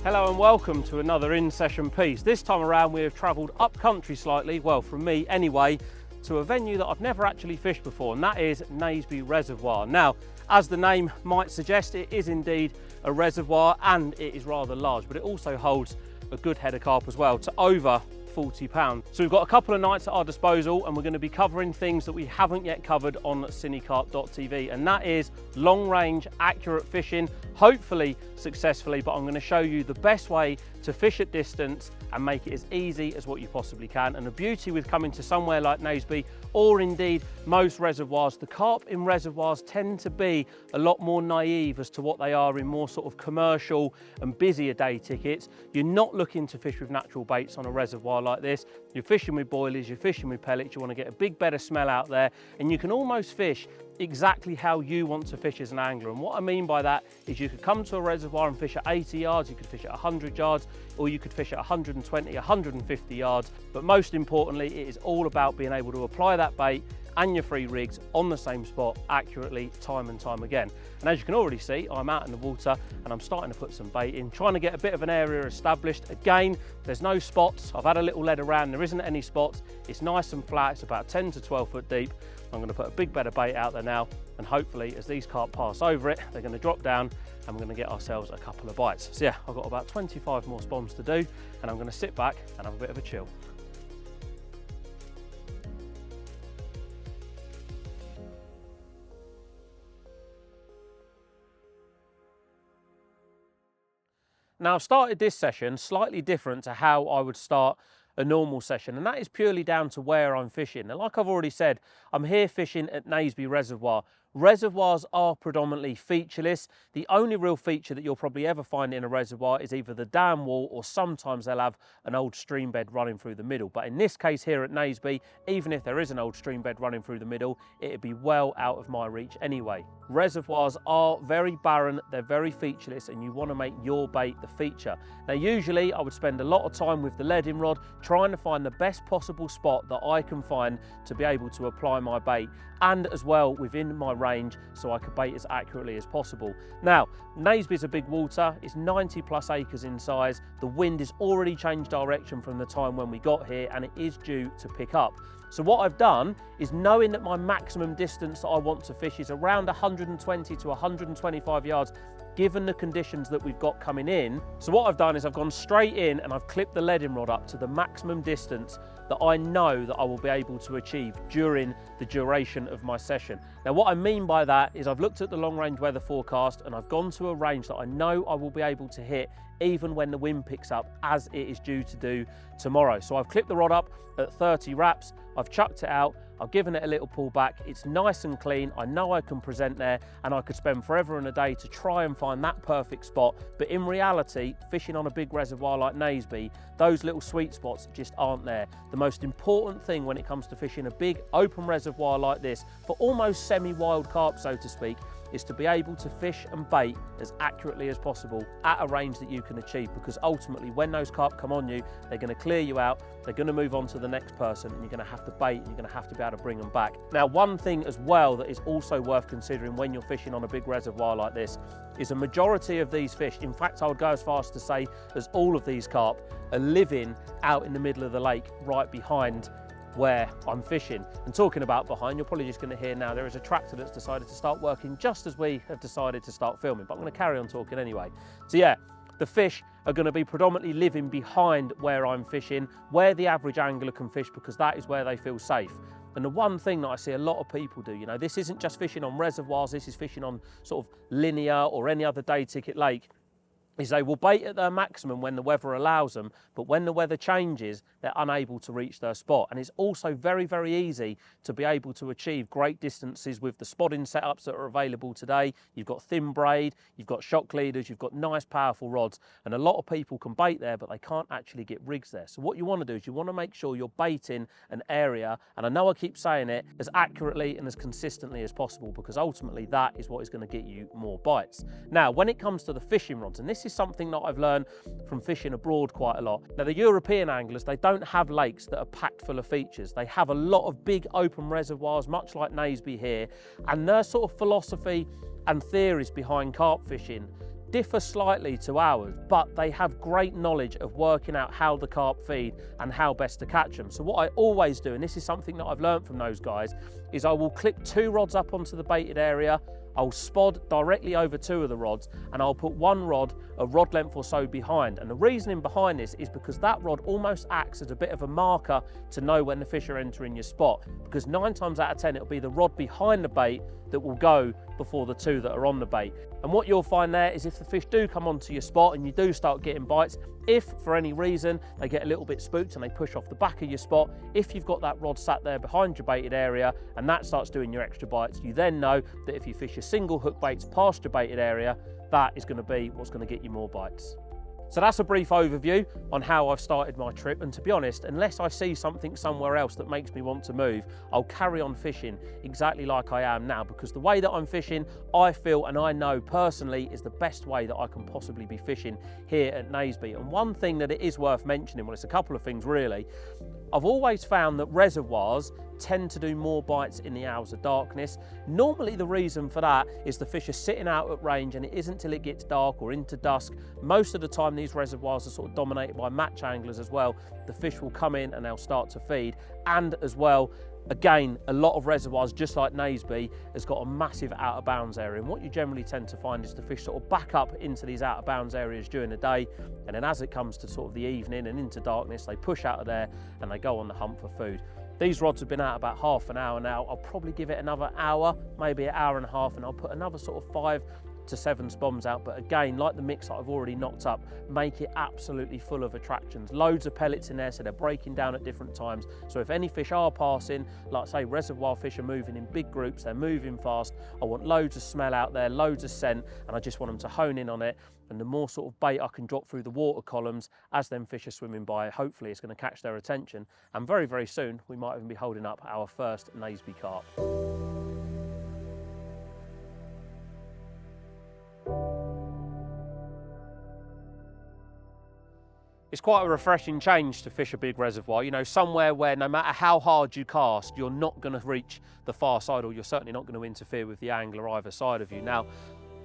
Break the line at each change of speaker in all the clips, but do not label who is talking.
Hello and welcome to another in-session piece. This time around we have travelled up country slightly, well from me anyway, to a venue that I've never actually fished before, and that is Naseby Reservoir. Now, as the name might suggest, it is indeed a reservoir and it is rather large, but it also holds a good head of carp as well, to over 40 pounds. So we've got a couple of nights at our disposal and we're going to be covering things that we haven't yet covered on CineCarp.tv, and that is long range, accurate fishing, hopefully successfully, but I'm going to show you the best way to fish at distance and make it as easy as what you possibly can. And the beauty with coming to somewhere like Naseby, or indeed most reservoirs, the carp in reservoirs tend to be a lot more naive as to what they are in more sort of commercial and busier day tickets. You're not looking to fish with natural baits on a reservoir like this. You're fishing with boilies, you're fishing with pellets, you want to get a big better smell out there, and you can almost fish exactly how you want to fish as an angler. And what I mean by that is you could come to a reservoir and fish at 80 yards, you could fish at 100 yards, or you could fish at 120, 150 yards. But most importantly, it is all about being able to apply that bait and your free rigs on the same spot accurately time and time again. And as you can already see, I'm out in the water and I'm starting to put some bait in, trying to get a bit of an area established. Again, there's no spots. I've had a little lead around, there isn't any spots. It's nice and flat, it's about 10 to 12 foot deep. I'm going to put a big bed of bait out there now, and hopefully as these carp pass over it, they're going to drop down and we're going to get ourselves a couple of bites. So yeah, I've got about 25 more spawns to do, and I'm going to sit back and have a bit of a chill. Now, I've started this session slightly different to how I would start a normal session, and that is purely down to where I'm fishing. And like I've already said, I'm here fishing at Naseby Reservoir. Reservoirs are predominantly featureless. The only real feature that you'll probably ever find in a reservoir is either the dam wall, or sometimes they'll have an old stream bed running through the middle. But in this case here at Naseby, even if there is an old stream bed running through the middle, it'd be well out of my reach anyway. Reservoirs are very barren, they're very featureless, and you want to make your bait the feature. Now usually I would spend a lot of time with the leading rod trying to find the best possible spot that I can find to be able to apply my bait, and as well within my range so I could bait as accurately as possible. Now, Naseby's a big water, it's 90 plus acres in size. The wind has already changed direction from the time when we got here, and it is due to pick up. So what I've done is, knowing that my maximum distance that I want to fish is around 120 to 125 yards, given the conditions that we've got coming in. So what I've done is I've gone straight in and I've clipped the leading rod up to the maximum distance that I know that I will be able to achieve during the duration of my session. Now what I mean by that is I've looked at the long range weather forecast and I've gone to a range that I know I will be able to hit even when the wind picks up, as it is due to do tomorrow. So I've clipped the rod up at 30 wraps, I've chucked it out, I've given it a little pull back, it's nice and clean, I know I can present there, and I could spend forever and a day to try and find that perfect spot. But in reality, fishing on a big reservoir like Naseby, those little sweet spots just aren't there. The most important thing when it comes to fishing a big open reservoir like this, for almost semi-wild carp so to speak, is to be able to fish and bait as accurately as possible at a range that you can achieve, because ultimately when those carp come on you, they're going to clear you out, they're going to move on to the next person, and you're going to have to bait and you're going to have to be able to bring them back. Now one thing as well that is also worth considering when you're fishing on a big reservoir like this is a majority of these fish, in fact I would go as far as to say as all of these carp, are living out in the middle of the lake right behind where I'm fishing. And talking about behind, you're probably just going to hear now there is a tractor that's decided to start working just as we have decided to start filming, but I'm going to carry on talking anyway. So yeah, the fish are going to be predominantly living behind where I'm fishing, where the average angler can fish, because that is where they feel safe. And the one thing that I see a lot of people do, you know, this isn't just fishing on reservoirs, this is fishing on sort of linear or any other day ticket lake, is they will bait at their maximum when the weather allows them, but when the weather changes, they're unable to reach their spot. And it's also very, very easy to be able to achieve great distances with the spotting setups that are available today. You've got thin braid, you've got shock leaders, you've got nice powerful rods, and a lot of people can bait there, but they can't actually get rigs there. So what you want to do is you want to make sure you're baiting an area, and I know I keep saying it, as accurately and as consistently as possible, because ultimately that is what is going to get you more bites. Now, when it comes to the fishing rods, and this is something that I've learned from fishing abroad quite a lot. Now, the European anglers, they don't have lakes that are packed full of features. They have a lot of big open reservoirs, much like Naseby here, and their sort of philosophy and theories behind carp fishing differ slightly to ours, but they have great knowledge of working out how the carp feed and how best to catch them. So what I always do, and this is something that I've learned from those guys, is I will clip 2 rods up onto the baited area, I'll spod directly over 2 of the rods, and I'll put 1 rod a rod length or so behind. And the reasoning behind this is because that rod almost acts as a bit of a marker to know when the fish are entering your spot, because 9 times out of 10 it'll be the rod behind the bait that will go before the 2 that are on the bait. And what you'll find there is if the fish do come onto your spot and you do start getting bites, if for any reason they get a little bit spooked and they push off the back of your spot, if you've got that rod sat there behind your baited area and that starts doing your extra bites, you then know that if you fish your single hook baits past your baited area, that is going to be what's going to get you more bites. So that's a brief overview on how I've started my trip, and to be honest, unless I see something somewhere else that makes me want to move, I'll carry on fishing exactly like I am now, because the way that I'm fishing, I feel and I know personally is the best way that I can possibly be fishing here at Naseby. And one thing that it is worth mentioning, well, it's a couple of things really, I've always found that reservoirs tend to do more bites in the hours of darkness. Normally the reason for that is the fish are sitting out at range and it isn't till it gets dark or into dusk. Most of the time these reservoirs are sort of dominated by match anglers as well. The fish will come in and they'll start to feed, and as well, again, a lot of reservoirs, just like Naseby, has got a massive out of bounds area, and what you generally tend to find is the fish sort of back up into these out of bounds areas during the day, and then as it comes to sort of the evening and into darkness, they push out of there and they go on the hunt for food. These rods have been out about half an hour now. I'll probably give it another hour, maybe an hour and a half, and I'll put another sort of 5 to 7 spoms out. But again, like the mix that I've already knocked up, make it absolutely full of attractions. Loads of pellets in there, so they're breaking down at different times. So if any fish are passing, like say reservoir fish are moving in big groups, they're moving fast, I want loads of smell out there, loads of scent, and I just want them to hone in on it. And the more sort of bait I can drop through the water columns as them fish are swimming by, hopefully it's going to catch their attention. And very, very soon, we might even be holding up our first Naseby carp. It's quite a refreshing change to fish a big reservoir, you know, somewhere where no matter how hard you cast, you're not going to reach the far side, or you're certainly not going to interfere with the angler either side of you. Now,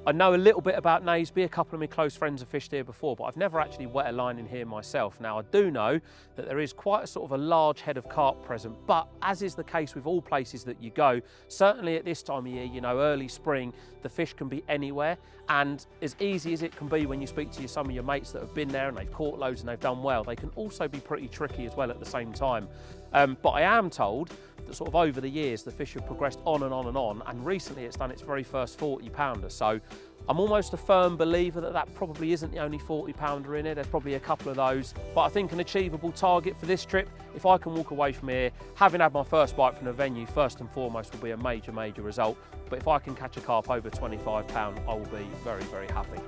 I know a little bit about Naseby, a couple of my close friends have fished here before, but I've never actually wet a line in here myself. Now I do know that there is quite a sort of a large head of carp present, but as is the case with all places that you go, certainly at this time of year, you know, early spring, the fish can be anywhere, and as easy as it can be when you speak to some of your mates that have been there and they've caught loads and they've done well, they can also be pretty tricky as well at the same time. But I am told that sort of over the years the fish have progressed on and on and on, and recently it's done its very first 40 pounder. So I'm almost a firm believer that that probably isn't the only 40 pounder in it. There's probably a couple of those, but I think an achievable target for this trip, if I can walk away from here having had my first bite from the venue, first and foremost will be a major result. But if I can catch a carp over 25 pound, I will be very, very happy.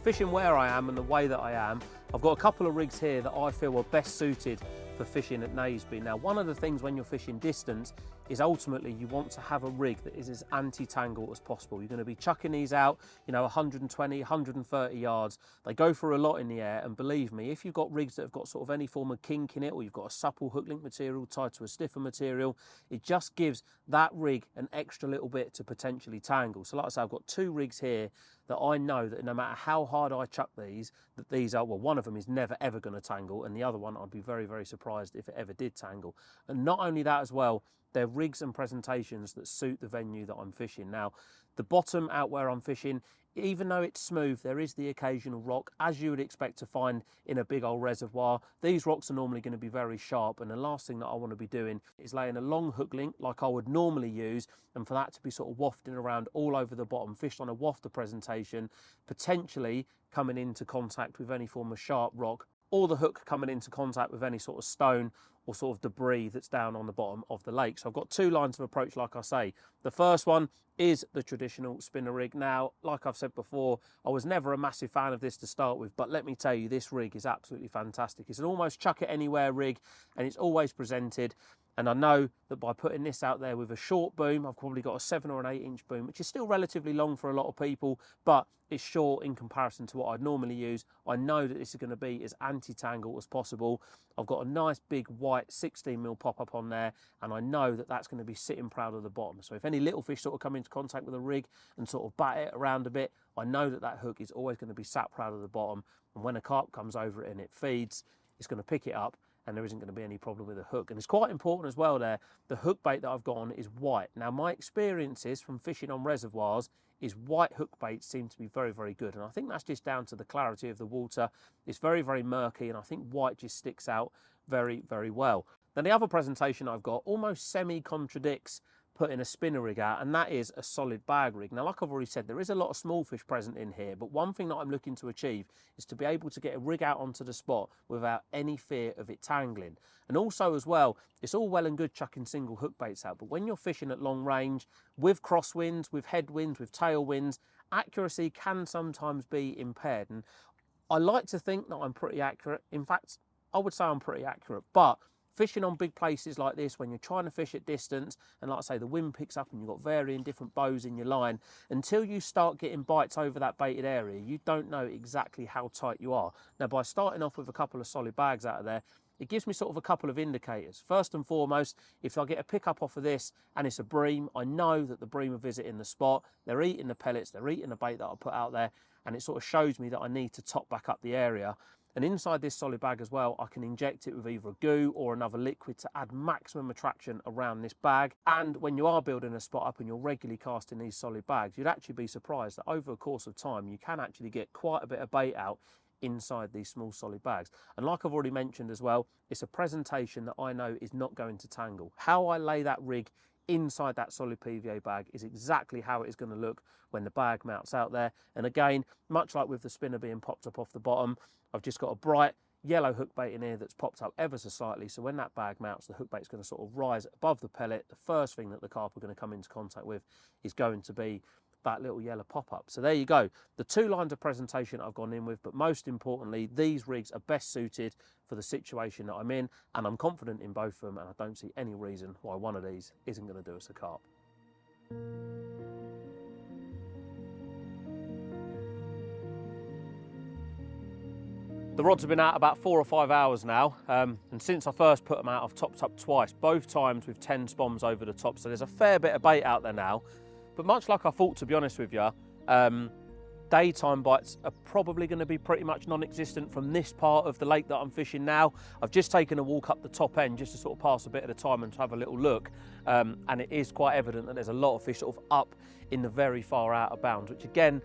Fishing where I am and the way that I am, I've got a couple of rigs here that I feel are best suited for fishing at Naseby. Now, one of the things when you're fishing distance is ultimately you want to have a rig that is as anti-tangle as possible. You're going to be chucking these out, you know, 120, 130 yards. They go for a lot in the air, and believe me, if you've got rigs that have got sort of any form of kink in it, or you've got a supple hook link material tied to a stiffer material, it just gives that rig an extra little bit to potentially tangle. So like I say, I've got 2 rigs here that I know that no matter how hard I chuck these, that these are, well, one of them is never ever going to tangle, and the other one I'd be very, very surprised if it ever did tangle. And not only that as well, they're rigs and presentations that suit the venue that I'm fishing. Now, the bottom out where I'm fishing, even though it's smooth, there is the occasional rock, as you would expect to find in a big old reservoir. These rocks are normally going to be very sharp, and the last thing that I want to be doing is laying a long hook link like I would normally use, and for that to be sort of wafting around all over the bottom, fished on a wafter presentation, potentially coming into contact with any form of sharp rock, or the hook coming into contact with any sort of stone or sort of debris that's down on the bottom of the lake. So I've got 2 lines of approach, like I say. The first one is the traditional spinner rig. Now, like I've said before, I was never a massive fan of this to start with, but let me tell you, this rig is absolutely fantastic. It's an almost chuck it anywhere rig, and it's always presented. And I know that by putting this out there with a short boom, I've probably got a 7 or an 8-inch boom, which is still relatively long for a lot of people, but it's short in comparison to what I'd normally use. I know that this is going to be as anti-tangle as possible. I've got a nice big white 16mm pop-up on there, and I know that that's going to be sitting proud of the bottom. So if any little fish sort of come into contact with a rig and sort of bat it around a bit, I know that that hook is always going to be sat proud of the bottom. And when a carp comes over it and it feeds, it's going to pick it up, and there isn't going to be any problem with the hook. And it's quite important as well there, the hook bait that I've got on is white. Now my experiences from fishing on reservoirs is white hook baits seem to be very, very good. And I think that's just down to the clarity of the water. It's very, very murky, and I think white just sticks out very, very well. Then the other presentation I've got almost semi-contradicts putting a spinner rig out, and that is a solid bag rig. Now, like I've already said, there is a lot of small fish present in here, but one thing that I'm looking to achieve is to be able to get a rig out onto the spot without any fear of it tangling. And also as well, it's all well and good chucking single hook baits out, but when you're fishing at long range, with crosswinds, with headwinds, with tailwinds, accuracy can sometimes be impaired. And I like to think that I'm pretty accurate. In fact, I would say I'm pretty accurate, but fishing on big places like this, when you're trying to fish at distance, and like I say, the wind picks up and you've got varying different bows in your line, until you start getting bites over that baited area, you don't know exactly how tight you are. Now, by starting off with a couple of solid bags out of there, it gives me sort of a couple of indicators. First and foremost, if I get a pickup off of this and it's a bream, I know that the bream are visiting the spot, they're eating the pellets, they're eating the bait that I put out there, and it sort of shows me that I need to top back up the area. And inside this solid bag as well, I can inject it with either a goo or another liquid to add maximum attraction around this bag. And when you are building a spot up and you're regularly casting these solid bags, you'd actually be surprised that over a course of time, you can actually get quite a bit of bait out inside these small solid bags. And like I've already mentioned as well, it's a presentation that I know is not going to tangle. How I lay that rig inside that solid PVA bag is exactly how it is going to look when the bag mounts out there. And again, much like with the spinner being popped up off the bottom, I've just got a bright yellow hook bait in here that's popped up ever so slightly, so when that bag mounts, the hook bait's going to sort of rise above the pellet. The first thing that the carp are going to come into contact with is going to be that little yellow pop-up. So there you go, the two lines of presentation I've gone in with, but most importantly, these rigs are best suited for the situation that I'm in, and I'm confident in both of them, and I don't see any reason why one of these isn't going to do us a carp. The rods have been out about 4 or 5 hours now, and since I first put them out, I've topped up twice, both times with 10 spoms over the top, so there's a fair bit of bait out there now. But much like I thought, to be honest with you, daytime bites are probably going to be pretty much non-existent from this part of the lake that I'm fishing now. I've just taken a walk up the top end just to sort of pass a bit of the time and to have a little look, and it is quite evident that there's a lot of fish sort of up in the very far out of bounds, which again,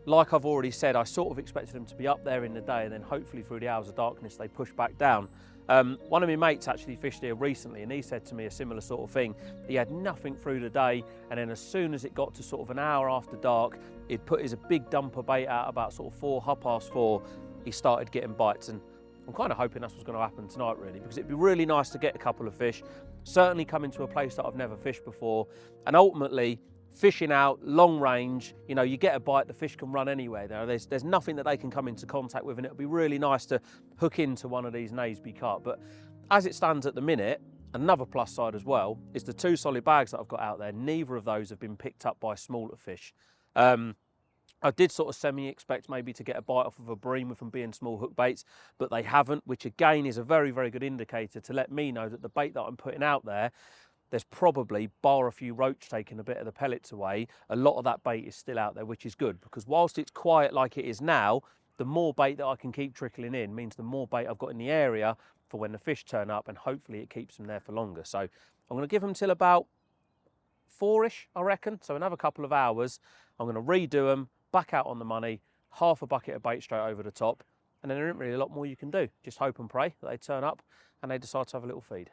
like I've already said, I sort of expected them to be up there in the day, and then hopefully through the hours of darkness they push back down. One of my mates actually fished here recently, and he said to me a similar sort of thing. He had nothing through the day, and then as soon as it got to sort of an hour after dark, he'd put his big dumper bait out about sort of 4:30, he started getting bites. And I'm kind of hoping that's what's going to happen tonight, really, because it'd be really nice to get a couple of fish, certainly come into a place that I've never fished before, and ultimately fishing out long range, you know, you get a bite, the fish can run anywhere. There's nothing that they can come into contact with, and it'll be really nice to hook into one of these Naseby carp. But as it stands at the minute, another plus side as well is the two solid bags that I've got out there. Neither of those have been picked up by smaller fish. I did sort of semi-expect maybe to get a bite off of a bream with them being small hook baits, but they haven't, which again is a very, very good indicator to let me know that the bait that I'm putting out there, there's probably, bar a few roach taking a bit of the pellets away, a lot of that bait is still out there, which is good, because whilst it's quiet like it is now, the more bait that I can keep trickling in means the more bait I've got in the area for when the fish turn up, and hopefully it keeps them there for longer. So I'm going to give them till about 4-ish, I reckon, so another couple of hours. I'm going to redo them, back out on the money, half a bucket of bait straight over the top, and then there isn't really a lot more you can do. Just hope and pray that they turn up and they decide to have a little feed.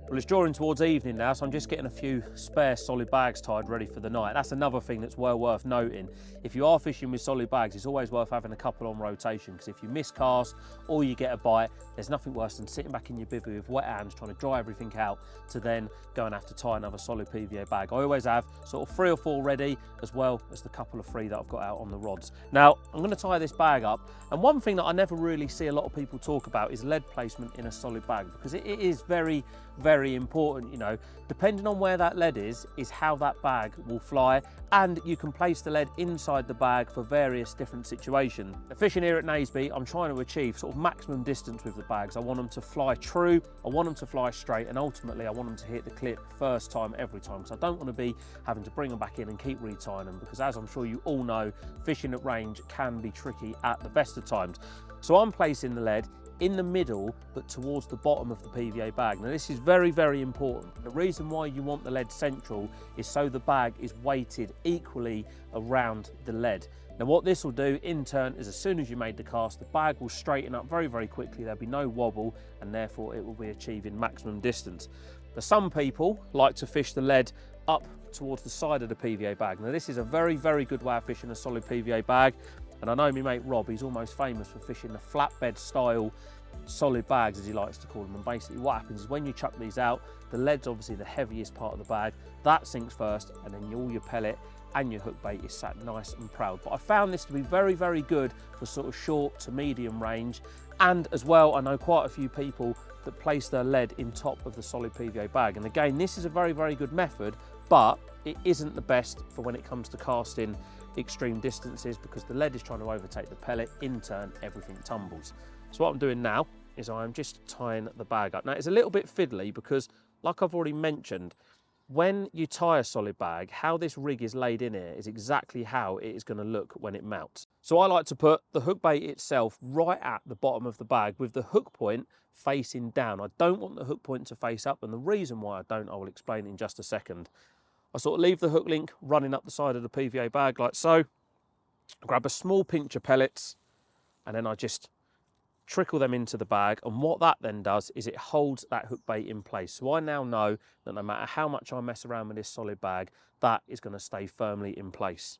Well, it's drawing towards evening now, so I'm just getting a few spare solid bags tied ready for the night. That's another thing that's well worth noting. If you are fishing with solid bags, it's always worth having a couple on rotation, because if you miscast or you get a bite, there's nothing worse than sitting back in your bivvy with wet hands trying to dry everything out to then go and have to tie another solid PVA bag. I always have sort of 3 or 4 ready, as well as the couple of 3 that I've got out on the rods. Now, I'm going to tie this bag up, and one thing that I never really see a lot of people talk about is lead placement in a solid bag, because it is very, very important. You know, depending on where that lead is how that bag will fly, and you can place the lead inside the bag for various different situations. The fishing here at Naseby, I'm trying to achieve sort of maximum distance with the bags. I want them to fly true, I want them to fly straight, and ultimately I want them to hit the clip first time every time, because I don't want to be having to bring them back in and keep retying them, because as I'm sure you all know, fishing at range can be tricky at the best of times. So I'm placing the lead in the middle, but towards the bottom of the PVA bag. Now this is very, very important. The reason why you want the lead central is so the bag is weighted equally around the lead. Now what this will do in turn is, as soon as you made the cast, the bag will straighten up very, very quickly. There'll be no wobble, and therefore it will be achieving maximum distance. Now some people like to fish the lead up towards the side of the PVA bag. Now this is a very, very good way of fishing a solid PVA bag. And I know my mate Rob, he's almost famous for fishing the flatbed style solid bags, as he likes to call them. And basically what happens is when you chuck these out, the lead's obviously the heaviest part of the bag, that sinks first, and then all your pellet and your hook bait is sat nice and proud. But I found this to be very, very good for sort of short to medium range. And as well, I know quite a few people that place their lead in top of the solid PVA bag. And again, this is a very, very good method, but it isn't the best for when it comes to casting extreme distances, because the lead is trying to overtake the pellet, in turn everything tumbles. So what I'm doing now is I'm just tying the bag up. Now it's a little bit fiddly, because like I've already mentioned, when you tie a solid bag, how this rig is laid in here is exactly how it is going to look when it mounts. So I like to put the hook bait itself right at the bottom of the bag with the hook point facing down. I don't want the hook point to face up, and the reason why I don't, I will explain in just a second. I sort of leave the hook link running up the side of the PVA bag like so, grab a small pinch of pellets, and then I just trickle them into the bag, and what that then does is it holds that hook bait in place. So I now know that no matter how much I mess around with this solid bag, that is going to stay firmly in place.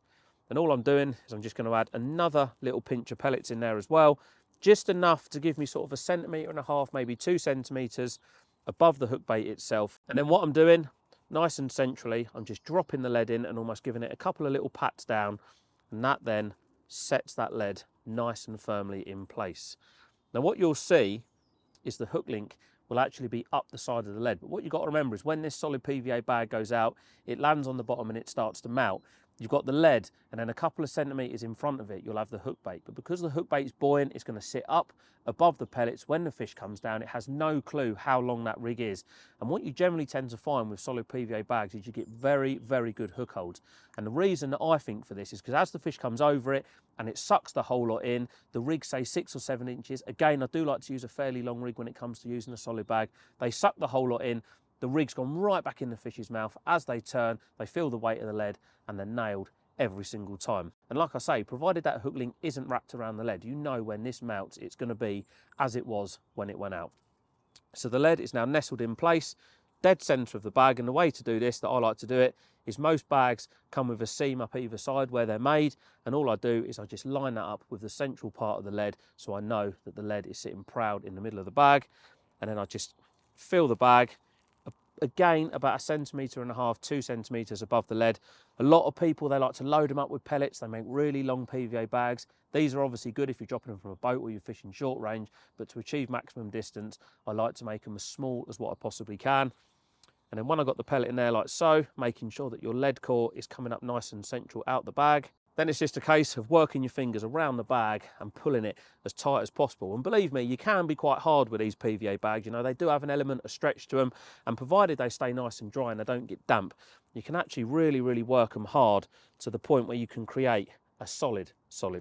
And all I'm doing is I'm just going to add another little pinch of pellets in there as well, just enough to give me sort of 1.5 centimetres, maybe 2 centimetres above the hook bait itself. And then what I'm doing, nice and centrally, I'm just dropping the lead in and almost giving it a couple of little pats down, and that then sets that lead nice and firmly in place. Now what you'll see is the hook link will actually be up the side of the lead, but what you've got to remember is when this solid PVA bag goes out, it lands on the bottom and it starts to mount. You've got the lead, and then a couple of centimetres in front of it, you'll have the hook bait. But because the hook bait's buoyant, it's going to sit up above the pellets. When the fish comes down, it has no clue how long that rig is. And what you generally tend to find with solid PVA bags is you get very, very good hook holds. And the reason that I think for this is because as the fish comes over it and it sucks the whole lot in, the rig, say 6 or 7 inches. Again, I do like to use a fairly long rig when it comes to using a solid bag. They suck the whole lot in. The rig's gone right back in the fish's mouth. As they turn, they feel the weight of the lead, and they're nailed every single time. And like I say, provided that hook link isn't wrapped around the lead, you know when this mounts, it's going to be as it was when it went out. So the lead is now nestled in place, dead centre of the bag. And the way to do this, that I like to do it, is most bags come with a seam up either side where they're made, and all I do is I just line that up with the central part of the lead, so I know that the lead is sitting proud in the middle of the bag. And then I just fill the bag, again about 1.5 centimetres, 2 centimetres above the lead. A lot of people, they like to load them up with pellets. They make really long PVA bags. These are obviously good if you're dropping them from a boat or you're fishing short range, but to achieve maximum distance, I like to make them as small as what I possibly can. And then when I got the pellet in there like so, making sure that your lead core is coming up nice and central out the bag, then it's just a case of working your fingers around the bag and pulling it as tight as possible. And believe me, you can be quite hard with these PVA bags. You know, they do have an element of stretch to them, and provided they stay nice and dry and they don't get damp, you can actually really, really work them hard to the point where you can create a solid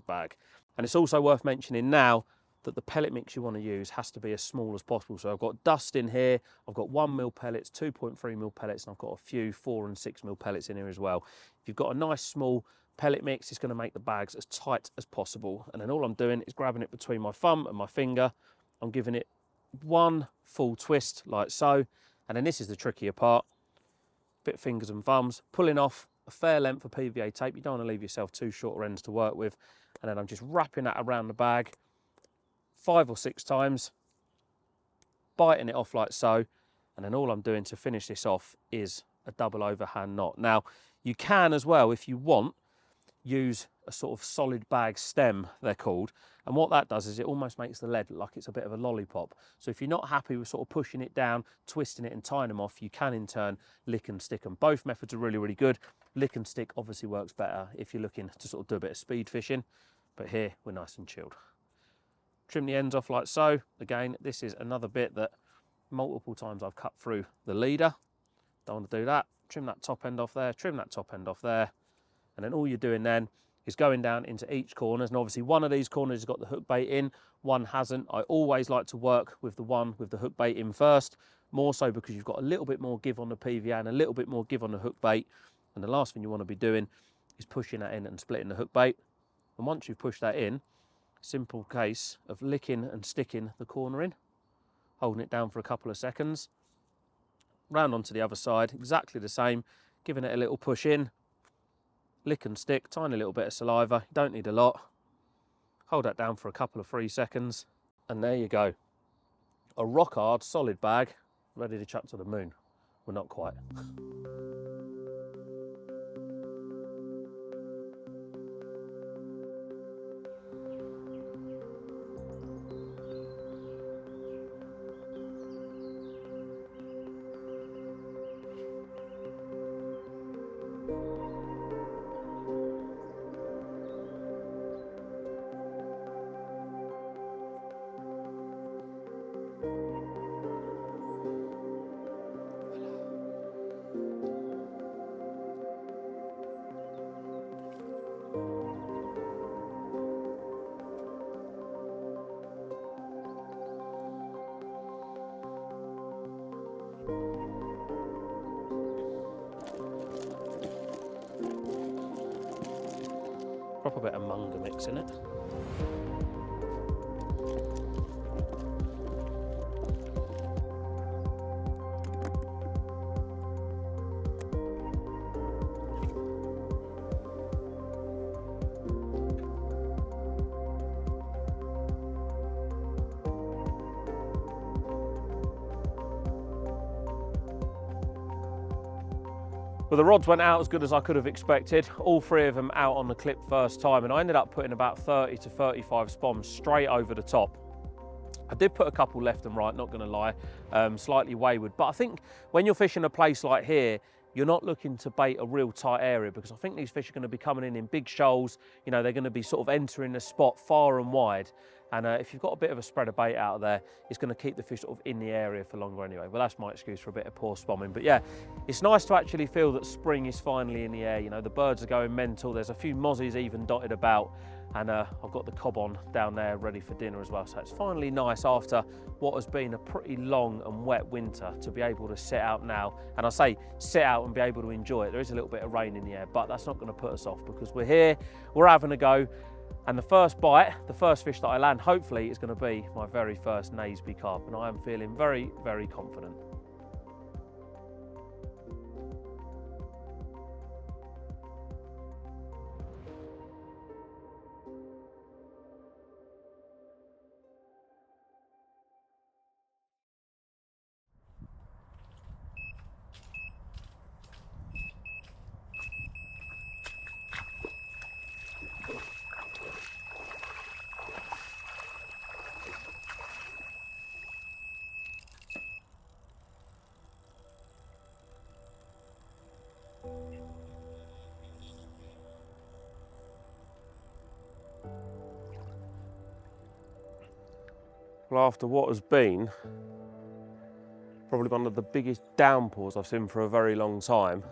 bag. And it's also worth mentioning now that the pellet mix you want to use has to be as small as possible. So I've got dust in here, I've got 1mm pellets, 2.3mm pellets, and I've got a few 4 and 6mm pellets in here as well. If you've got a nice small pellet mix, it's going to make the bags as tight as possible. And then all I'm doing is grabbing it between my thumb and my finger. I'm giving it one full twist like so, And then this is the trickier part, bit of fingers and thumbs, pulling off a fair length of PVA tape. You don't want to leave yourself too shorter ends to work with. And then I'm just wrapping that around the bag 5 or 6 times, biting it off like so. And then all I'm doing to finish this off is a double overhand knot. Now, you can as well, if you want, use a sort of solid bag stem, they're called. And what that does is it almost makes the lead look like it's a bit of a lollipop. So if you're not happy with sort of pushing it down, twisting it and tying them off, you can in turn lick and stick them. Both methods are really, really good. Lick and stick obviously works better if you're looking to sort of do a bit of speed fishing, but here we're nice and chilled. Trim the ends off like so. Again, this is another bit that multiple times I've cut through the leader. Don't want to do that. Trim that top end off there, trim that top end off there. And then all you're doing then is going down into each corner. And obviously one of these corners has got the hook bait in, one hasn't. I always like to work with the one with the hook bait in first, more so because you've got a little bit more give on the PVA and a little bit more give on the hook bait. And the last thing you want to be doing is pushing that in and splitting the hook bait. And once you've pushed that in, simple case of licking and sticking the corner in, holding it down for a couple of seconds, round onto the other side, exactly the same, giving it a little push in, lick and stick, tiny little bit of saliva, you don't need a lot. Hold that down for a couple of 3 seconds, and there you go. A rock hard, solid bag, ready to chuck to the moon. We're not quite. Proper bit of manga mix in it. Well, the rods went out as good as I could have expected. All 3 of them out on the clip first time, and I ended up putting about 30 to 35 spoms straight over the top. I did put a couple left and right, not going to lie, slightly wayward, but I think when you're fishing a place like here, you're not looking to bait a real tight area, because I think these fish are going to be coming in big shoals. You know, they're going to be sort of entering the spot far and wide. And if you've got a bit of a spread of bait out there, it's going to keep the fish sort of in the area for longer anyway. Well, that's my excuse for a bit of poor spomming. But yeah, it's nice to actually feel that spring is finally in the air. You know, the birds are going mental. There's a few mozzies even dotted about. And I've got the cob on down there ready for dinner as well. So it's finally nice after what has been a pretty long and wet winter to be able to sit out now. And I say sit out and be able to enjoy it. There is a little bit of rain in the air, but that's not going to put us off because we're here, we're having a go. And the first bite, the first fish that I land, hopefully is going to be my very first Naseby carp. And I am feeling very, very confident. Well, after what has been probably one of the biggest downpours I've seen for a very long time,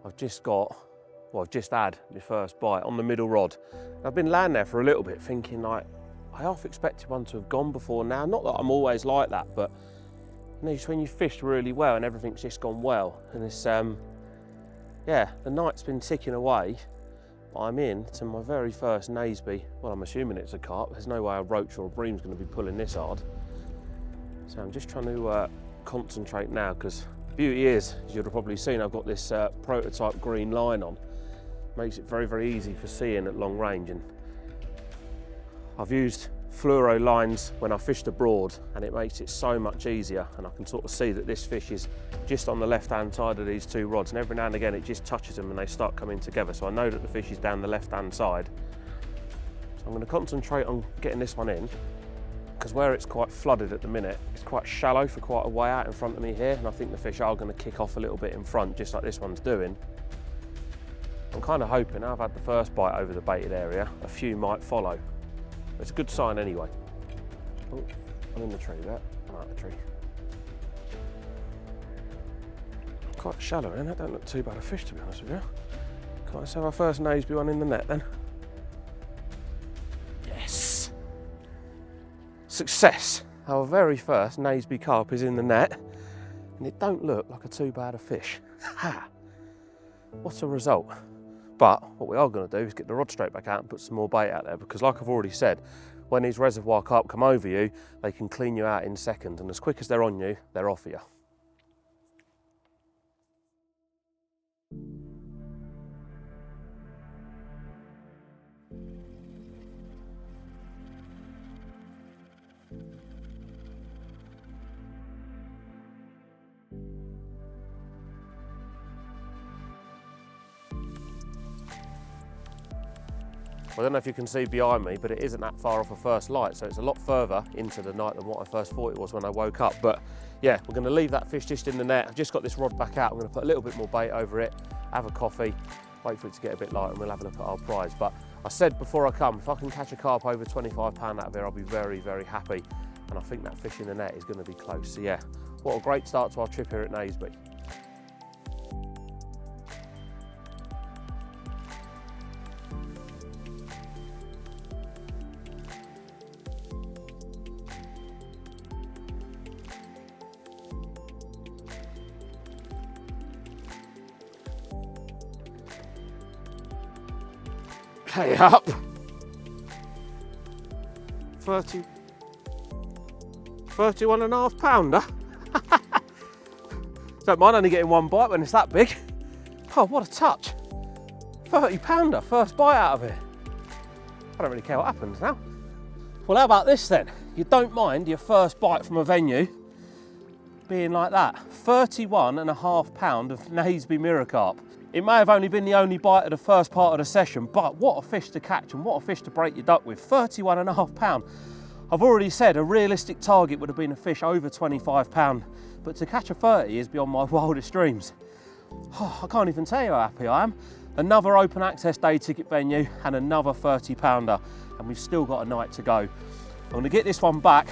I've just had my first bite on the middle rod. I've been laying there for a little bit thinking, like, I half expected one to have gone before now. Not that I'm always like that, but you know, just when you fished really well and everything's just gone well, and it's yeah, the night's been ticking away. I'm in to my very first Naseby. Well, I'm assuming it's a carp. There's no way a roach or a bream's going to be pulling this hard. So I'm just trying to concentrate now, because the beauty is, as you'll have probably seen, I've got this prototype green line on. Makes it very, very easy for seeing at long range. And I've used fluoro lines when I fished abroad, and it makes it so much easier. And I can sort of see that this fish is just on the left-hand side of these two rods, and every now and again it just touches them and they start coming together. So I know that the fish is down the left-hand side. So I'm going to concentrate on getting this one in, because where it's quite flooded at the minute, it's quite shallow for quite a way out in front of me here, and I think the fish are going to kick off a little bit in front, just like this one's doing. I'm kind of hoping, now I've had the first bite over the baited area, a few might follow. It's a good sign anyway. Oh, I'm in the tree there. I'm out the tree. Quite shallow, and that don't look too bad a fish, to be honest with you. Let's have our first Naseby one in the net then. Yes! Success! Our very first Naseby carp is in the net, and it don't look like a too bad a fish. Ha! What a result. But what we are going to do is get the rod straight back out and put some more bait out there, because like I've already said, when these reservoir carp come over you, they can clean you out in seconds, and as quick as they're on you, they're off of you. I don't know if you can see behind me, but it isn't that far off a first light, so it's a lot further into the night than what I first thought it was when I woke up. But yeah, we're going to leave that fish just in the net. I've just got this rod back out. I'm going to put a little bit more bait over it, have a coffee, wait for it to get a bit lighter, and we'll have a look at our prize. But I said before I come, if I can catch a carp over 25 pound out of here, I'll be very, very happy. And I think that fish in the net is going to be close. So yeah, what a great start to our trip here at Naseby. Hey up, 31.5 pounder. Don't mind only getting one bite when it's that big. Oh, what a touch. 30 pounder, first bite out of it. I don't really care what happens now. Well, how about this then? You don't mind your first bite from a venue being like that. 31.5 pound of Naseby mirror carp. It may have only been the only bite of the first part of the session, but what a fish to catch and what a fish to break your duck with. 31.5 pound. I've already said a realistic target would have been a fish over 25 pound, but to catch a 30 is beyond my wildest dreams. Oh, I can't even tell you how happy I am. Another open access day ticket venue and another 30 pounder, and we've still got a night to go. I'm going to get this one back.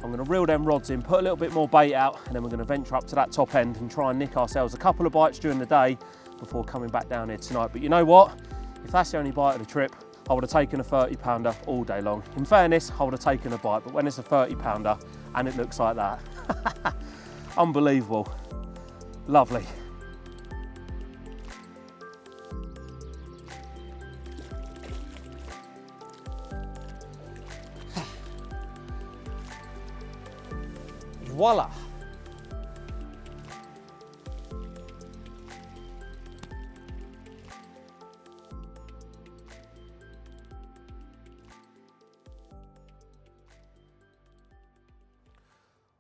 I'm going to reel them rods in, put a little bit more bait out, and then we're going to venture up to that top end and try and nick ourselves a couple of bites during the day before coming back down here tonight. But you know what? If that's the only bite of the trip, I would have taken a 30 pounder all day long. In fairness, I would have taken a bite, but when it's a 30 pounder and it looks like that, unbelievable, lovely. Voila.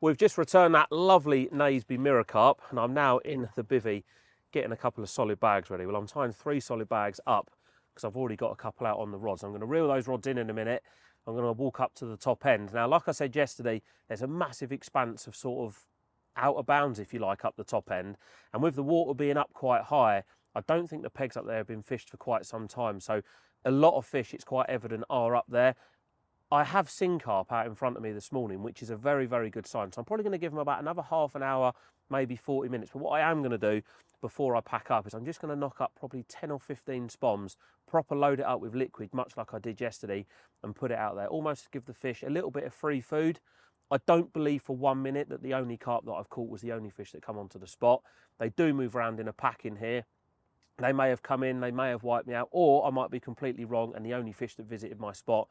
We've just returned that lovely Naseby mirror carp, and I'm now in the bivvy getting a couple of solid bags ready. Well, I'm tying 3 solid bags up because I've already got a couple out on the rods. I'm going to reel those rods in a minute. I'm going to walk up to the top end. Now, like I said yesterday, there's a massive expanse of sort of out of bounds, if you like, up the top end. And with the water being up quite high, I don't think the pegs up there have been fished for quite some time. So a lot of fish, it's quite evident, are up there. I have CineCarp out in front of me this morning, which is a very, very good sign. So I'm probably going to give them about another half an hour, maybe 40 minutes. But what I am going to do before I pack up is I'm just going to knock up probably 10 or 15 spoms, proper load it up with liquid, much like I did yesterday, and put it out there, almost to give the fish a little bit of free food. I don't believe for 1 minute that the only carp that I've caught was the only fish that come onto the spot. They do move around in a pack in here. They may have come in, they may have wiped me out, or I might be completely wrong and the only fish that visited my spot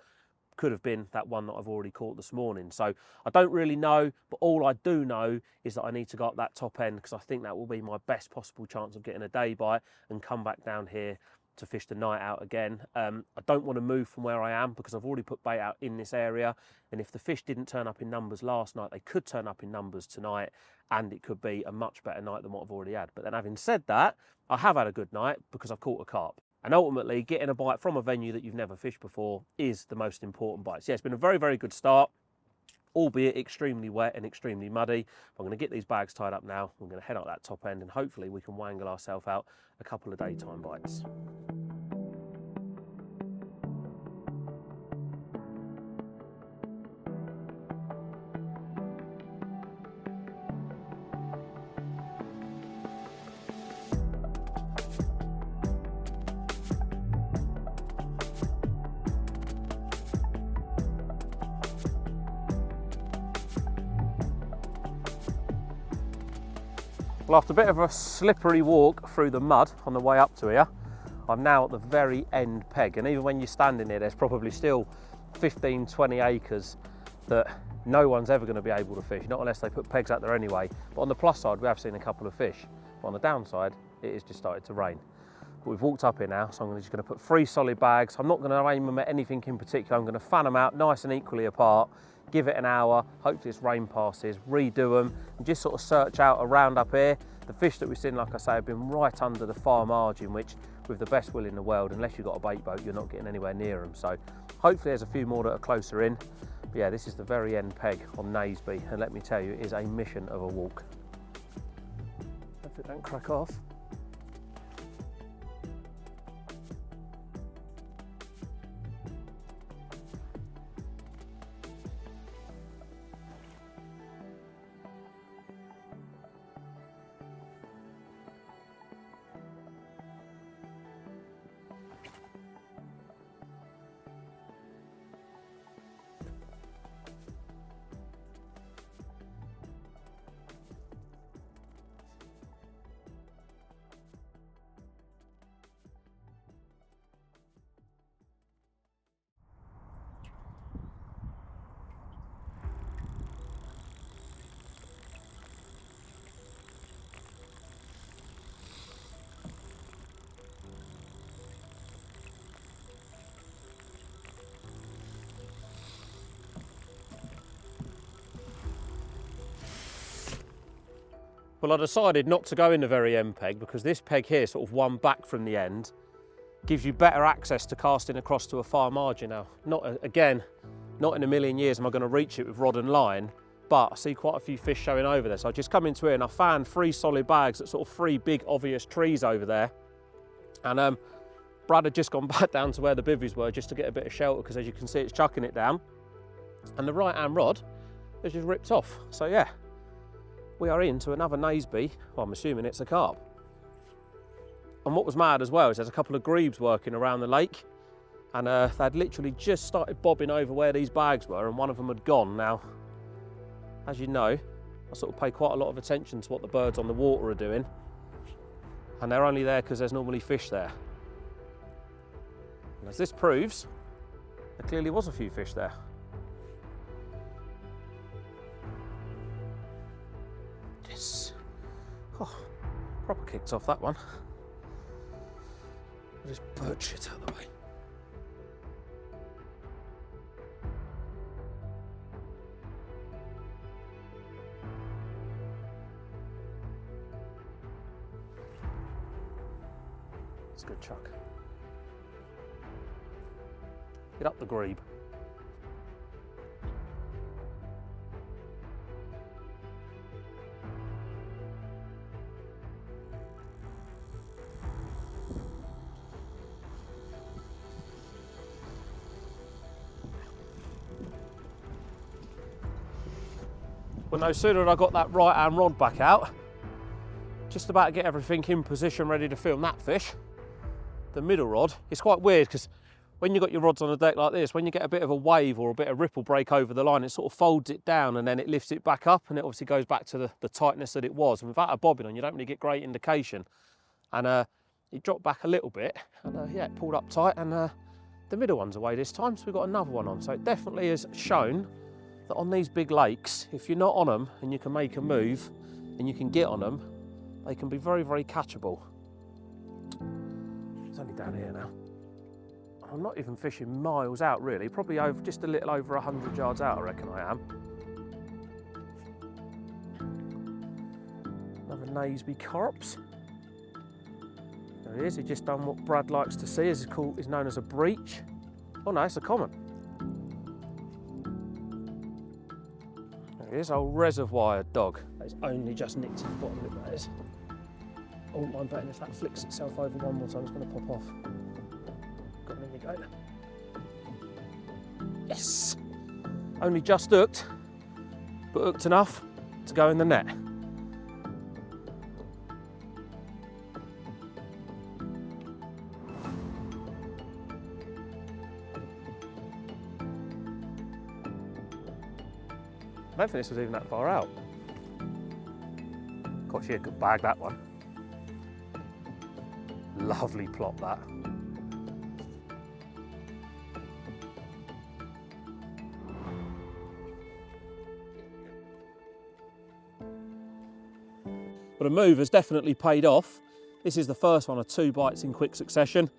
could have been that one that I've already caught this morning. So I don't really know, but all I do know is that I need to go up that top end, because I think that will be my best possible chance of getting a day bite and come back down here to fish the night out again. I don't want to move from where I am, because I've already put bait out in this area, and if the fish didn't turn up in numbers last night, they could turn up in numbers tonight, and it could be a much better night than what I've already had. But then, having said that, I have had a good night because I've caught a carp. And ultimately, getting a bite from a venue that you've never fished before is the most important bite. So yeah, it's been a very, very good start, albeit extremely wet and extremely muddy. I'm going to get these bags tied up now. I'm going to head up that top end, and hopefully we can wangle ourselves out a couple of daytime bites. Well, after a bit of a slippery walk through the mud on the way up to here, I'm now at the very end peg. And even when you're standing here, there's probably still 15, 20 acres that no one's ever going to be able to fish, not unless they put pegs out there anyway. But on the plus side, we have seen a couple of fish. But on the downside, it has just started to rain. But we've walked up here now, so I'm just going to put 3 solid bags. I'm not going to aim them at anything in particular. I'm going to fan them out nice and equally apart, give it an hour, hopefully this rain passes, redo them, and just sort of search out around up here. The fish that we've seen, like I say, have been right under the far margin, which, with the best will in the world, unless you've got a bait boat, you're not getting anywhere near them. So hopefully there's a few more that are closer in. But yeah, this is the very end peg on Naseby, and let me tell you, it is a mission of a walk. Hope it don't crack off. Well, I decided not to go in the very end peg, because this peg here, sort of one back from the end, gives you better access to casting across to a far margin. Now, again, not in a million years am I going to reach it with rod and line, but I see quite a few fish showing over there. So I just come into here and I found 3 solid bags at sort of 3 big obvious trees over there. And Brad had just gone back down to where the bivvies were just to get a bit of shelter, because as you can see, it's chucking it down. And the right hand rod has just ripped off. So yeah, we are into another Naseby. Well, I'm assuming it's a carp. And what was mad as well is there's a couple of grebes working around the lake, and they'd literally just started bobbing over where these bags were, and one of them had gone. Now, as you know, I sort of pay quite a lot of attention to what the birds on the water are doing, and they're only there because there's normally fish there. And as this proves, there clearly was a few fish there. Yes. Oh, proper kicked off that one. I'll just bird shit out of the way. It's a good chuck. Get up the grebe. Well, no sooner had I got that right hand rod back out, just about to get everything in position ready to film that fish, the middle rod, it's quite weird because when you've got your rods on a deck like this, when you get a bit of a wave or a bit of ripple break over the line, it sort of folds it down and then it lifts it back up, and it obviously goes back to the tightness that it was. And without a bobbin on, you don't really get great indication. And it dropped back a little bit, and yeah, it pulled up tight, and The middle one's away this time, so we've got another one on. So it definitely has shown that on these big lakes, if you're not on them and you can make a move and you can get on them, they can be very, very catchable. It's only down here now. I'm not even fishing miles out really, probably over, just a little over 100 yards out I reckon I am. Another Naseby Carps. There he is, he's just done what Brad likes to see, is known as a breach. Oh no, it's a common. There he is, old reservoir dog. It's only just nicked to the bottom of it, that is. I wouldn't mind betting if that flicks itself over one more time, it's going to pop off. Got an indicator. Yes! Only just hooked, but hooked enough to go in the net. I don't think this was even that far out. Got you a good bag, that one. Lovely plop, that. But a move has definitely paid off. This is the first one of 2 bites in quick succession.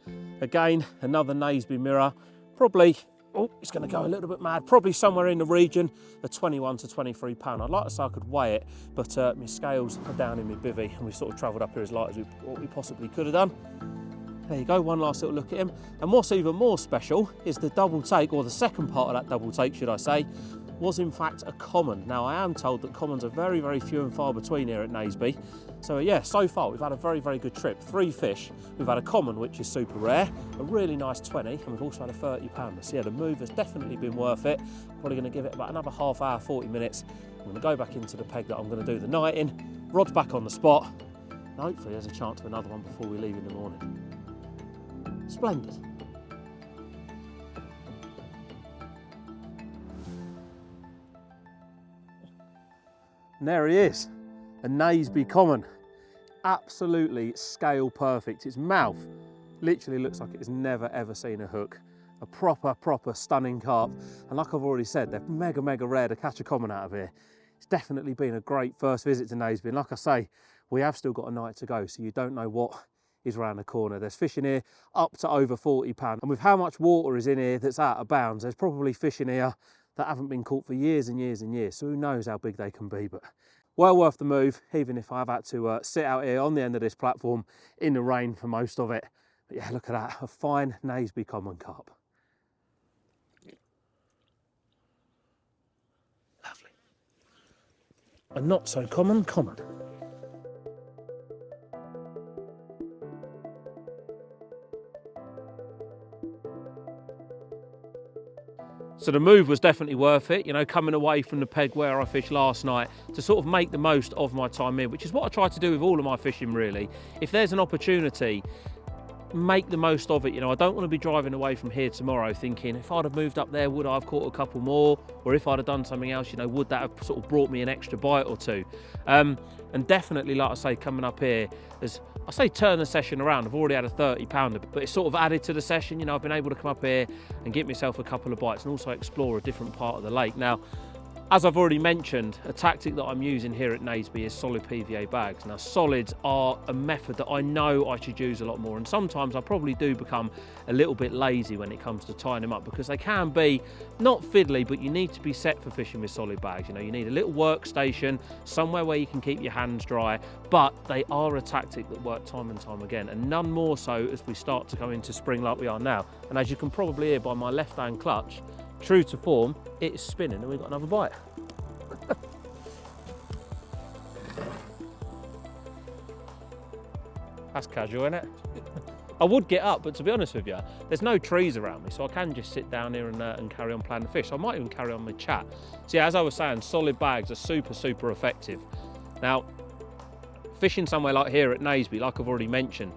Again, another Naseby mirror. Probably, oh, it's going to go a little bit mad. Probably somewhere in the region of 21 to 23 pound. I'd like to say I could weigh it, but my scales are down in my bivvy, and we've sort of travelled up here as light as what we possibly could have done. There you go, one last little look at him. And what's even more special is the double take, or the second part of that double take, should I say, was in fact a common. Now I am told that commons are very, very few and far between here at Naseby. So yeah, so far we've had a very, very good trip. 3 fish, we've had a common, which is super rare, a really nice 20, and we've also had a 30 pounder. So yeah, the move has definitely been worth it. Probably gonna give it about another half hour, 40 minutes. I'm gonna go back into the peg that I'm gonna do the night in, rod's back on the spot, and hopefully there's a chance of another one before we leave in the morning. Splendid. And there he is, a Naseby common. Absolutely scale perfect. Its mouth literally looks like it has never ever seen a hook. A proper stunning carp. And like I've already said, they're mega rare to catch a common out of here. It's definitely been a great first visit to Naseby. And like I say, we have still got a night to go, so you don't know what is around the corner. There's fish in here up to over 40 pound. And with how much water is in here that's out of bounds, there's probably fish in here that haven't been caught for years and years and years. So who knows how big they can be, but well worth the move, even if I've had to sit out here on the end of this platform in the rain for most of it. But yeah, look at that, a fine Naseby common carp. Lovely. A not so common common. So the move was definitely worth it, you know, coming away from the peg where I fished last night to sort of make the most of my time here, which is what I try to do with all of my fishing really. If there's an opportunity, make the most of it. You know, I don't want to be driving away from here tomorrow thinking, if I'd have moved up there, would I have caught a couple more? Or if I'd have done something else, you know, would that have sort of brought me an extra bite or two? And definitely, like I say, coming up here, as I say, turn the session around. I've already had a 30 pounder, but it's sort of added to the session. You know, I've been able to come up here and get myself a couple of bites and also explore a different part of the lake. Now, as I've already mentioned, a tactic that I'm using here at Naseby is solid PVA bags. Now, solids are a method that I know I should use a lot more, and sometimes I probably do become a little bit lazy when it comes to tying them up, because they can be not fiddly, but you need to be set for fishing with solid bags. You know, you need a little workstation, somewhere where you can keep your hands dry, but they are a tactic that work time and time again, and none more so as we start to go into spring like we are now. And as you can probably hear by my left-hand clutch, true to form, it is spinning and we've got another bite. That's casual, isn't it? I would get up, but to be honest with you, there's no trees around me, so I can just sit down here and carry on playing the fish. So I might even carry on my chat. So yeah, as I was saying, solid bags are super effective. Now, fishing somewhere like here at Naseby, like I've already mentioned,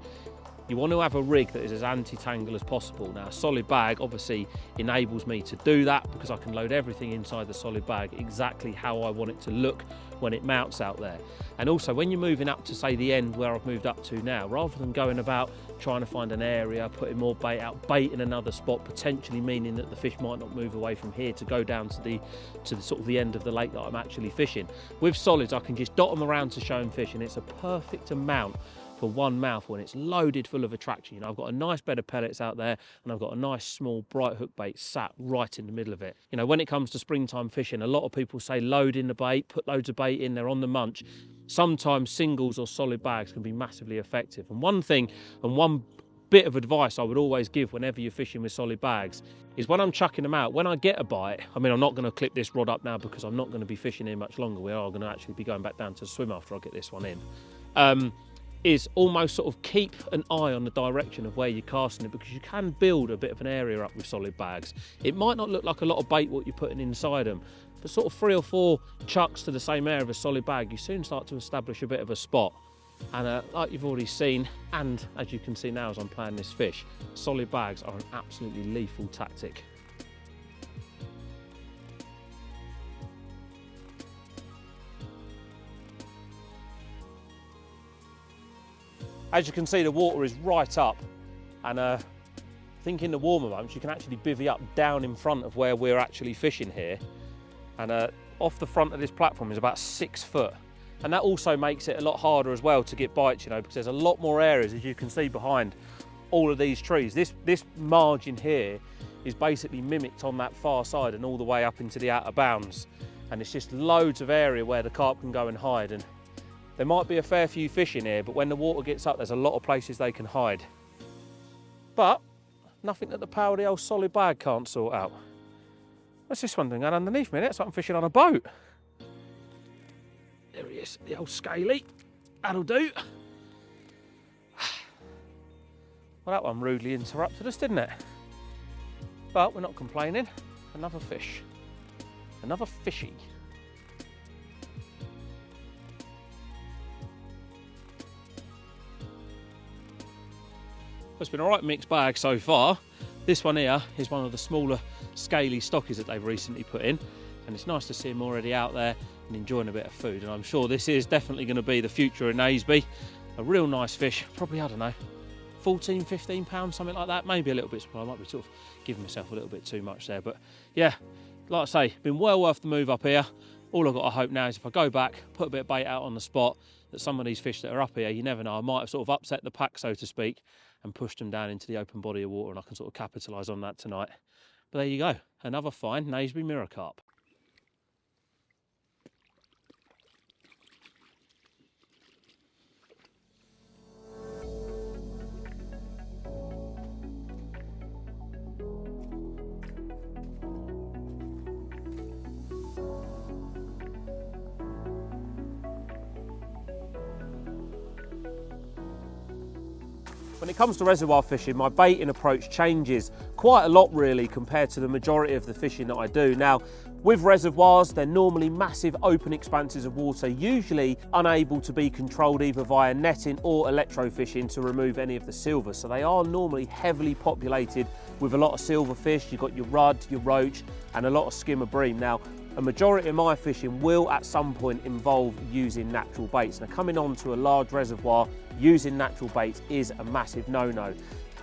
You want to have a rig that is as anti-tangle as possible. Now, a solid bag obviously enables me to do that because I can load everything inside the solid bag exactly how I want it to look when it mounts out there. And also when you're moving up to, say, the end where I've moved up to now, rather than going about trying to find an area, putting more bait out, bait in another spot, potentially meaning that the fish might not move away from here to go down to the sort of the end of the lake that I'm actually fishing. With solids, I can just dot them around to show them fish, and it's a perfect amount for one mouthful, and it's loaded full of attraction. You know, I've got a nice bed of pellets out there, and I've got a nice small bright hook bait sat right in the middle of it. You know, when it comes to springtime fishing, a lot of people say load in the bait, put loads of bait in there on the munch. Sometimes singles or solid bags can be massively effective. And one thing, and one bit of advice I would always give whenever you're fishing with solid bags is when I'm chucking them out, when I get a bite, I mean, I'm not going to clip this rod up now because I'm not going to be fishing here much longer. We are going to actually be going back down to swim after I get this one in. Is almost sort of keep an eye on the direction of where you're casting it, because you can build a bit of an area up with solid bags. It might not look like a lot of bait what you're putting inside them, but sort of 3 or 4 chucks to the same area of a solid bag, you soon start to establish a bit of a spot. And like you've already seen, and as you can see now as I'm playing this fish, solid bags are an absolutely lethal tactic. As you can see, the water is right up, and I think in the warmer months you can actually bivvy up down in front of where we're actually fishing here, and off the front of this platform is about 6 foot, and that also makes it a lot harder as well to get bites, you know, because there's a lot more areas, as you can see behind all of these trees. This margin here is basically mimicked on that far side and all the way up into the outer bounds, and it's just loads of area where the carp can go and hide. And there might be a fair few fish in here, but when the water gets up, there's a lot of places they can hide. But nothing that the power of the old solid bag can't sort out. What's this one doing underneath me? That's like I'm fishing on a boat. There he is, the old scaly. That'll do. Well, that one rudely interrupted us, didn't it? But we're not complaining. Another fish. Another fishy. It's been a right mixed bag so far. This one here is one of the smaller scaly stockies that they've recently put in, and it's nice to see them already out there and enjoying a bit of food. And I'm sure this is definitely going to be the future of Naseby. A real nice fish, probably, I don't know, 14, 15 pounds, something like that. Maybe a little bit, I might be sort of giving myself a little bit too much there. But yeah, like I say, been well worth the move up here. All I've got to hope now is if I go back, put a bit of bait out on the spot, that some of these fish that are up here, you never know, I might have sort of upset the pack, so to speak, and pushed them down into the open body of water, and I can sort of capitalise on that tonight. But there you go, another fine Naseby mirror carp. When it comes to reservoir fishing, my baiting approach changes quite a lot really compared to the majority of the fishing that I do. Now, with reservoirs, they're normally massive open expanses of water, usually unable to be controlled either via netting or electrofishing to remove any of the silver. So they are normally heavily populated with a lot of silverfish. You've got your rudd, your roach, and a lot of skimmer bream. Now, a majority of my fishing will at some point involve using natural baits. Now, coming onto a large reservoir using natural baits is a massive no-no.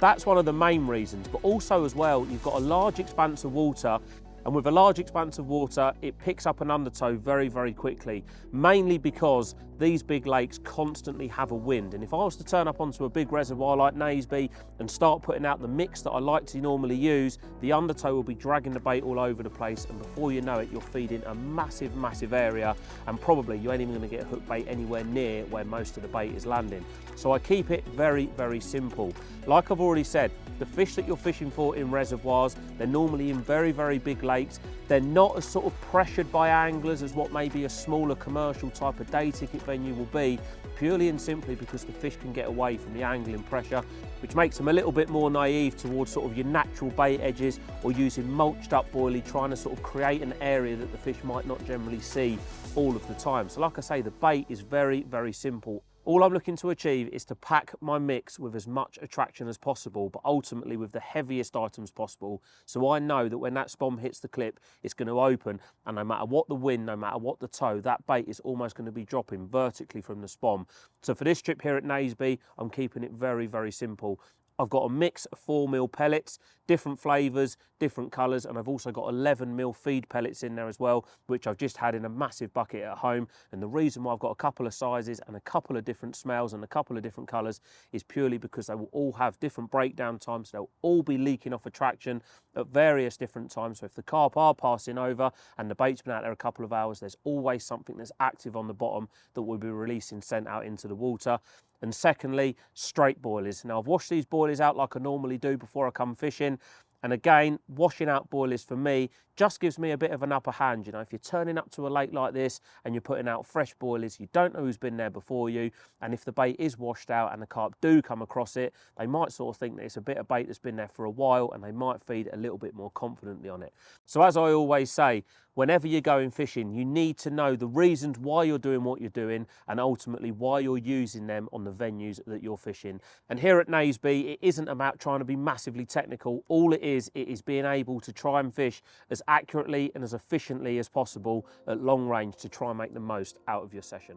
That's one of the main reasons, but also as well, you've got a large expanse of water, and with a large expanse of water, it picks up an undertow very, very quickly, mainly because these big lakes constantly have a wind. And if I was to turn up onto a big reservoir like Naseby and start putting out the mix that I like to normally use, the undertow will be dragging the bait all over the place, and before you know it, you're feeding a massive, massive area, and probably you ain't even gonna get a hook bait anywhere near where most of the bait is landing. So I keep it very, very simple. Like I've already said, the fish that you're fishing for in reservoirs, they're normally in very, very big lakes. They're not as sort of pressured by anglers as what maybe a smaller commercial type of day ticket venue will be, purely and simply because the fish can get away from the angling pressure, which makes them a little bit more naive towards sort of your natural bait edges or using mulched up boilie, trying to sort of create an area that the fish might not generally see all of the time. So like I say, the bait is very, very simple. All I'm looking to achieve is to pack my mix with as much attraction as possible, but ultimately with the heaviest items possible. So I know that when that spom hits the clip, it's going to open, and no matter what the wind, no matter what the tow, that bait is almost going to be dropping vertically from the spom. So for this trip here at Naseby, I'm keeping it very, very simple. I've got a mix of 4mm pellets, different flavours, different colours, and I've also got 11mm feed pellets in there as well, which I've just had in a massive bucket at home. And the reason why I've got a couple of sizes and a couple of different smells and a couple of different colours is purely because they will all have different breakdown times. They'll all be leaking off attraction at various different times. So if the carp are passing over and the bait's been out there a couple of hours, there's always something that's active on the bottom that will be releasing scent out into the water. And secondly, straight boilies. Now I've washed these boilies out like I normally do before I come fishing. And again, washing out boilies for me just gives me a bit of an upper hand. You know, if you're turning up to a lake like this and you're putting out fresh boilies, you don't know who's been there before you. And if the bait is washed out and the carp do come across it, they might sort of think that it's a bit of bait that's been there for a while, and they might feed a little bit more confidently on it. So as I always say, whenever you're going fishing, you need to know the reasons why you're doing what you're doing, and ultimately why you're using them on the venues that you're fishing. And here at Naseby, it isn't about trying to be massively technical. All it is being able to try and fish as accurately and as efficiently as possible at long range to try and make the most out of your session.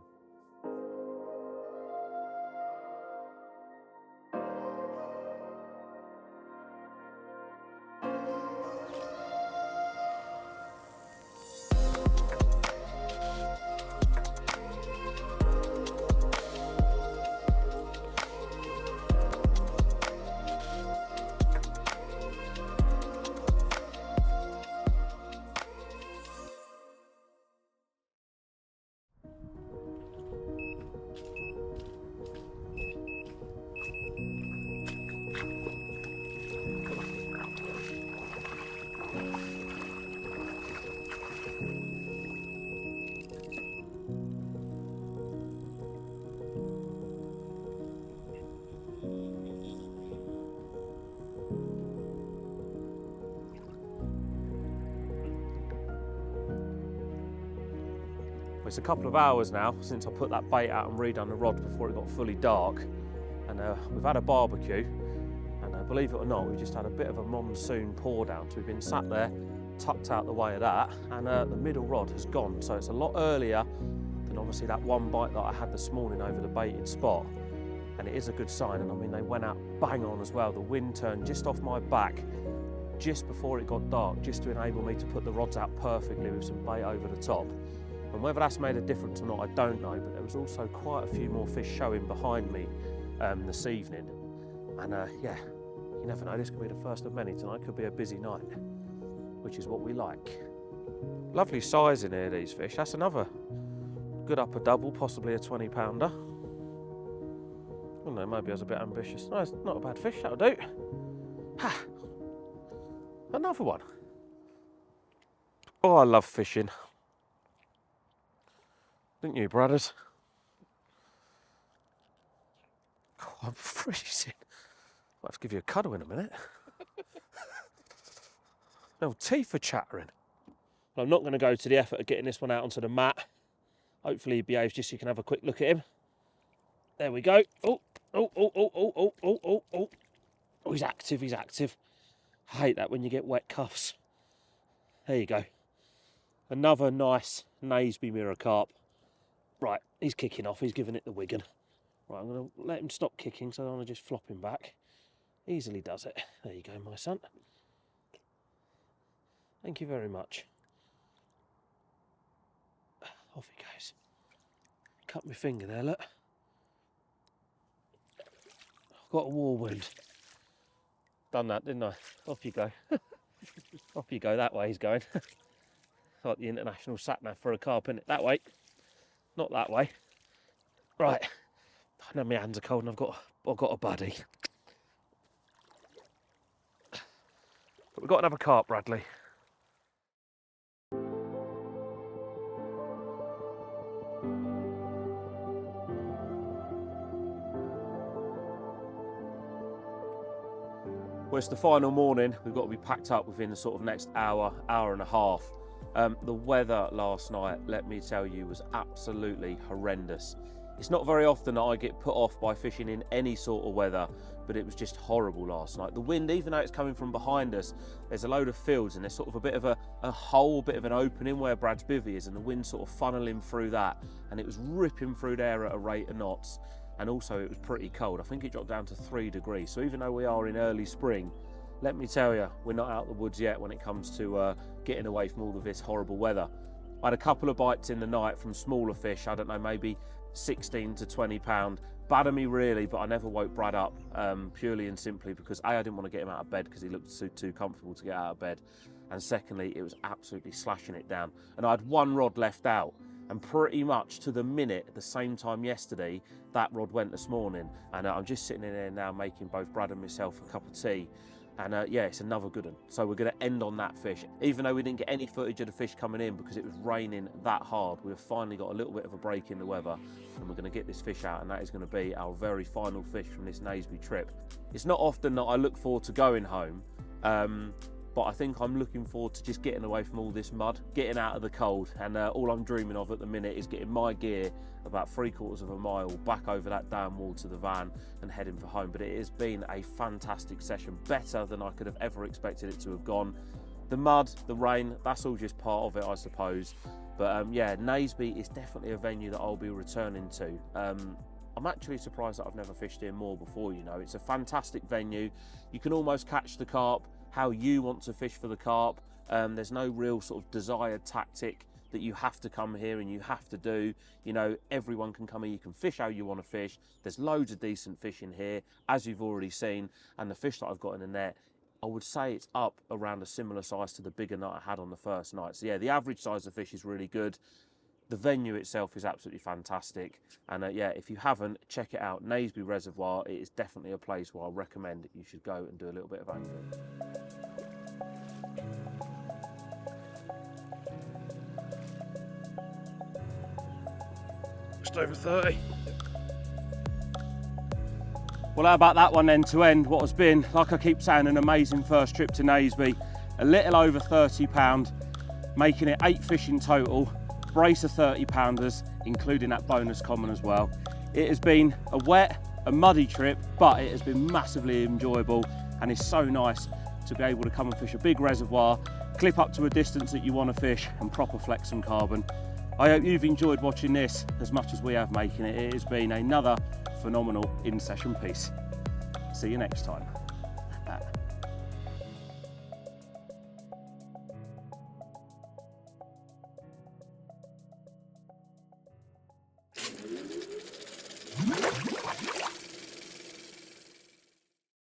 It's a couple of hours now since I put that bait out and redone the rod before it got fully dark, and we've had a barbecue, and believe it or not, we just had a bit of a monsoon pour down, so we've been sat there tucked out the way of that, and the middle rod has gone, so it's a lot earlier than obviously that one bite that I had this morning over the baited spot, and it is a good sign. And I mean, they went out bang on as well. The wind turned just off my back just before it got dark, just to enable me to put the rods out perfectly with some bait over the top. And whether that's made a difference or not, I don't know, but there was also quite a few more fish showing behind me this evening. And yeah, you never know, this could be the first of many tonight. Could be a busy night, which is what we like. Lovely size in here, these fish. That's another good upper double, possibly a 20-pounder. I don't know, maybe I was a bit ambitious. No, it's not a bad fish, that'll do. Ha! Another one. Oh, I love fishing. Didn't you, brothers? Oh, I'm freezing. I'll have to give you a cuddle in a minute. No, teeth are chattering. I'm not going to go to the effort of getting this one out onto the mat. Hopefully he behaves just so you can have a quick look at him. There we go. Oh, oh, oh, oh, oh, oh, oh, oh, oh. Oh, he's active, he's active. I hate that when you get wet cuffs. There you go. Another nice Naseby mirror carp. Right, he's kicking off, he's giving it the Wigan. Right, I'm going to let him stop kicking so I don't want to just flop him back. Easily does it. There you go, my son. Thank you very much. Off he goes. Cut my finger there, look. I've got a war wound. Done that, didn't I? Off you go. Off you go, that way he's going. Like the international sat-nav for a carp, innit? That way. Not that way. Right. I know my hands are cold and I've got a buddy. But we've got another carp, Bradley. Well, it's the final morning. We've got to be packed up within the sort of next hour, hour and a half. The weather last night, let me tell you, was absolutely horrendous. It's not very often that I get put off by fishing in any sort of weather, but it was just horrible last night. The wind, even though it's coming from behind us, there's a load of fields and there's sort of a bit of a hole, a bit of an opening where Brad's bivvy is, and the wind sort of funneling through that, and it was ripping through there at a rate of knots. And also it was pretty cold. I think it dropped down to 3 degrees. So even though we are in early spring, let me tell you, we're not out of the woods yet when it comes to getting away from all of this horrible weather. I had a couple of bites in the night from smaller fish, I don't know, maybe 16 to 20 pound. Bad of me really, but I never woke Brad up, purely and simply because A, I didn't want to get him out of bed because he looked too comfortable to get out of bed. And secondly, it was absolutely slashing it down. And I had one rod left out, and pretty much to the minute, at the same time yesterday, that rod went this morning. And I'm just sitting in there now making both Brad and myself a cup of tea. And yeah, it's another good one. So we're going to end on that fish. Even though we didn't get any footage of the fish coming in because it was raining that hard, we've finally got a little bit of a break in the weather, and we're going to get this fish out, and that is going to be our very final fish from this Naseby trip. It's not often that I look forward to going home, but I think I'm looking forward to just getting away from all this mud, getting out of the cold, and all I'm dreaming of at the minute is getting my gear about 3/4 of a mile back over that damn wall to the van and heading for home. But it has been a fantastic session, better than I could have ever expected it to have gone. The mud, the rain, that's all just part of it, I suppose. But yeah, Naseby is definitely a venue that I'll be returning to. I'm actually surprised that I've never fished here more before, you know. It's a fantastic venue. You can almost catch the carp how you want to fish for the carp. There's no real sort of desired tactic that you have to come here and you have to do. You know, everyone can come here, you can fish how you want to fish. There's loads of decent fish in here, as you've already seen, and the fish that I've got in the net, I would say it's up around a similar size to the bigger night I had on the first night. So yeah, the average size of fish is really good. The venue itself is absolutely fantastic. And yeah, if you haven't, check it out. Naseby Reservoir, it is definitely a place where I recommend you should go and do a little bit of angling. Just over 30. Well, how about that one then to end what has been, like I keep saying, an amazing first trip to Naseby. A little over 30 pound, making it 8 fish in total, brace of 30 pounders, including that bonus common as well. It has been a wet, a muddy trip, but it has been massively enjoyable, and it's so nice to be able to come and fish a big reservoir, clip up to a distance that you want to fish, and proper flex some carbon. I hope you've enjoyed watching this as much as we have making it. It has been another phenomenal in-session piece. See you next time.